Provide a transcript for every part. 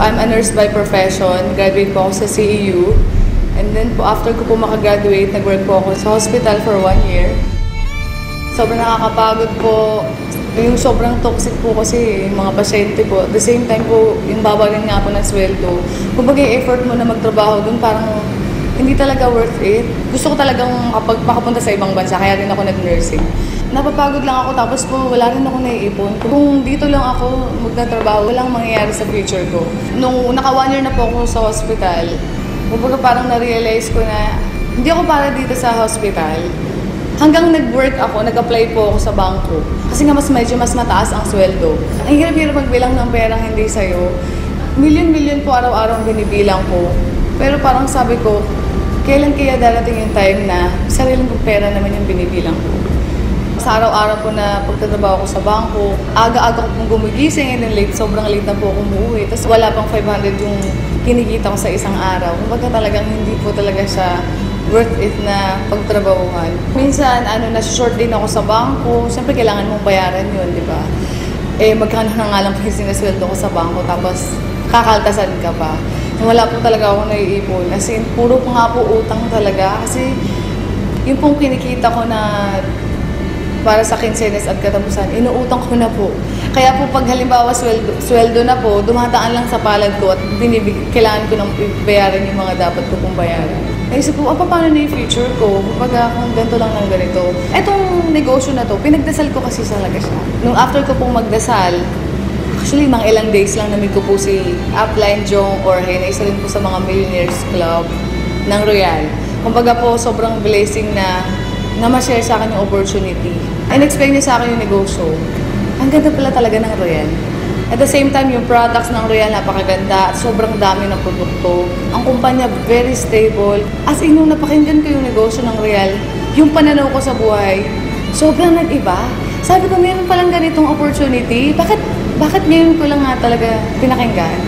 I'm a nurse by profession. Graduate po ako sa CEU. And then po, after ko po makagraduate, nag-work po ako sa hospital for 1 year. Sobrang nakakapagod po. Yung sobrang toxic po kasi yung mga pasyente po. At the same time po, yung babagan nga po ng sweldo. Kumbaga yung effort mo na magtrabaho doon, parang hindi talaga worth it. Gusto ko talagang makapunta sa ibang bansa, kaya rin ako nag-nursing. Napapagod lang ako, tapos po wala rin ako naiipon. Kung dito lang ako magtatrabaho, walang mangyayari sa future ko. Nung naka 1 year na po ako sa hospital, kumbaga parang na-realize ko na hindi ako para dito sa hospital. Hanggang nag-work ako, nag-apply po ako sa bangko. Kasi nga medyo mas mataas ang sweldo. Ang hirap-hirap magbilang ng perang hindi sa'yo. Milyon-milyon po araw-araw ang binibilang ko. Pero parang sabi ko, kailan kaya darating yung time na sariling kong pera naman yung binibilang ko. Sa araw-araw po na pagtatrabaho ko sa bangko, aga-aga ko pong gumigising and then late, sobrang late na po ako umuwi. Tapos wala pang 500 yung kinikita ko sa isang araw. Kumbaga talagang hindi po talaga siya worth it na pagtrabahuhan. Minsan, na-short din ako sa bangko. Siyempre, kailangan mong bayaran yun, di ba? Magkano na nga lang po yung sinasweldo ko sa bangko, tapos kakaltasan ka pa. Wala po talaga ako naiipon. As in, puro po nga po utang talaga. Kasi, yung pong kinikita ko na para sa kinsenas at katapusan, inuutang ko na po. Kaya po pag halimbawa sweldo na po, dumadaan lang sa palad ko at kailangan ko nang bayaran yung mga dapat ko pong bayaran. Naisip ko, paano na yung future ko? Kapag kung ganito lang ng ganito. Etong negosyo na to, pinagdasal ko kasi talaga siya. Nung after ko pong magdasal, actually mga ilang days lang namit ko po si Upline Jong Jorge, na isa rin po sa mga Millionaires Club ng Royal. Kumbaga po, sobrang blessing na ma-share sa akin yung opportunity. And-explain niya sa akin yung negosyo. Ang ganda pala talaga ng Royal. At the same time, yung products ng Royal napakaganda at sobrang dami ng produkto. Ang kumpanya very stable. As in, nung napakinggan ko yung negosyo ng Royal, yung pananaw ko sa buhay, sobrang nag-iba. Sabi ko, meron palang ganitong opportunity. Bakit ngayon ko lang nga talaga pinakinggan?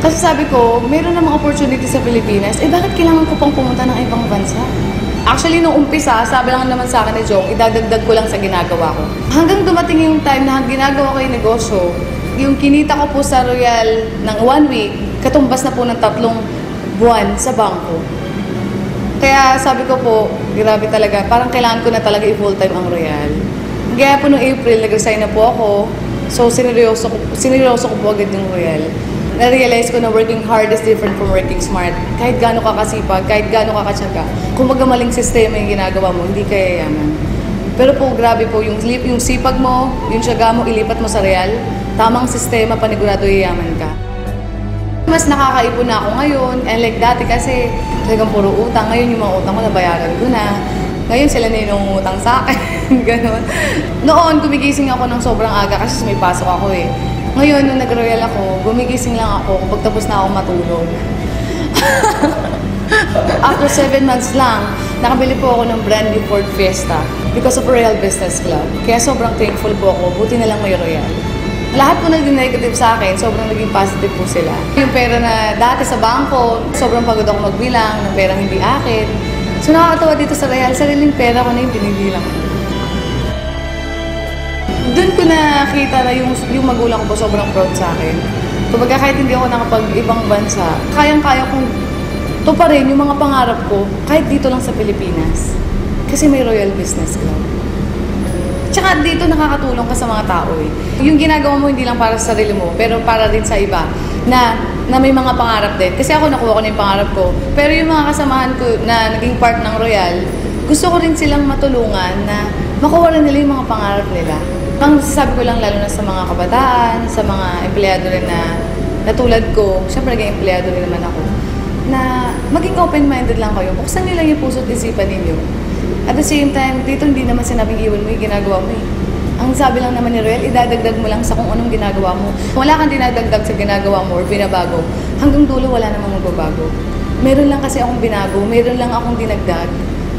Kasi sabi ko, meron namang opportunity sa Pilipinas, bakit kailangan ko pang pumunta ng ibang bansa? Actually, nung umpisa, sabi lang naman sa akin ni Jong, idadagdag ko lang sa ginagawa ko. Hanggang dumating yung time na ginagawa ko yung negosyo, yung kinita ko po sa Royal ng 1 week, katumbas na po ng 3 buwan sa bangko. Kaya sabi ko po, grabe talaga, parang kailangan ko na talaga i-full-time ang Royal. Kaya po noong April, nag-resign na po ako, so sineryoso ko po agad yung Royal. Na-realize ko na working hard is different from working smart. Kahit gaano ka kasipag, kahit gaano ka katsaga, kung magamaling sistema yung ginagawa mo, hindi ka yayaman. Pero po, grabe po, yung sipag mo, yung tiyaga mo, ilipat mo sa Royal, tamang sistema, panigurado yayaman ka. Mas nakakaipon na ako ngayon, and like dati kasi talagang puro utang. Ngayon yung mga utang ko, nabayaran ko na. Ngayon sila na yung utang sa akin, gano'n. Noon, gumigising ako ng sobrang aga kasi may pasok ako eh. Ngayon, nung nag-Royal ako, gumigising lang ako kapag tapos na ako matulog. After 7 months lang, nakabili po ako ng brand new Ford Fiesta because of Royal Business Club. Kaya sobrang thankful po ako, buti na lang may Royal. Lahat po naging negative sa akin, sobrang naging positive po sila. Yung pera na dati sa bangko, sobrang pagod ako magbilang ng perang hindi akin. So nakakatawa dito sa Royal, sariling pera ko na yung binibilang ko. Doon ko nakita na yung magulang ko po sobrang proud sa akin. Kumbaga kahit hindi ako nakapag-ibang bansa, kayang-kaya kong tuparin yung mga pangarap ko kahit dito lang sa Pilipinas. Kasi may Royal Business Club. Tsaka dito nakakatulong ka sa mga tao eh. Yung ginagawa mo hindi lang para sa sarili mo, pero para din sa iba na may mga pangarap din. Kasi ako nakuha ko na yung pangarap ko. Pero yung mga kasamahan ko na naging part ng Royal, gusto ko rin silang matulungan na makuha rin nila yung mga pangarap nila. Ang sasabi ko lang lalo na sa mga kabataan, sa mga empleyado rin na tulad ko, syempre naging empleyado rin naman ako, na maging open-minded lang kayo. Buksan nyo lang yung puso at isipan ninyo. At the same time, dito hindi naman sinabing iwan mo yung ginagawa mo eh. Ang sabi lang naman ni Royal, idadagdag mo lang sa kung anong ginagawa mo. Kung wala kang dinadagdag sa ginagawa mo or binabago, hanggang dulo wala namang magbabago. Meron lang kasi akong binago, meron lang akong dinagdag,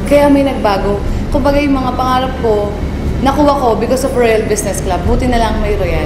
kaya may nagbago. Kumbaga yung mga pangarap ko, nakuha ko because of Royal Business Club. Buti na lang may Royal.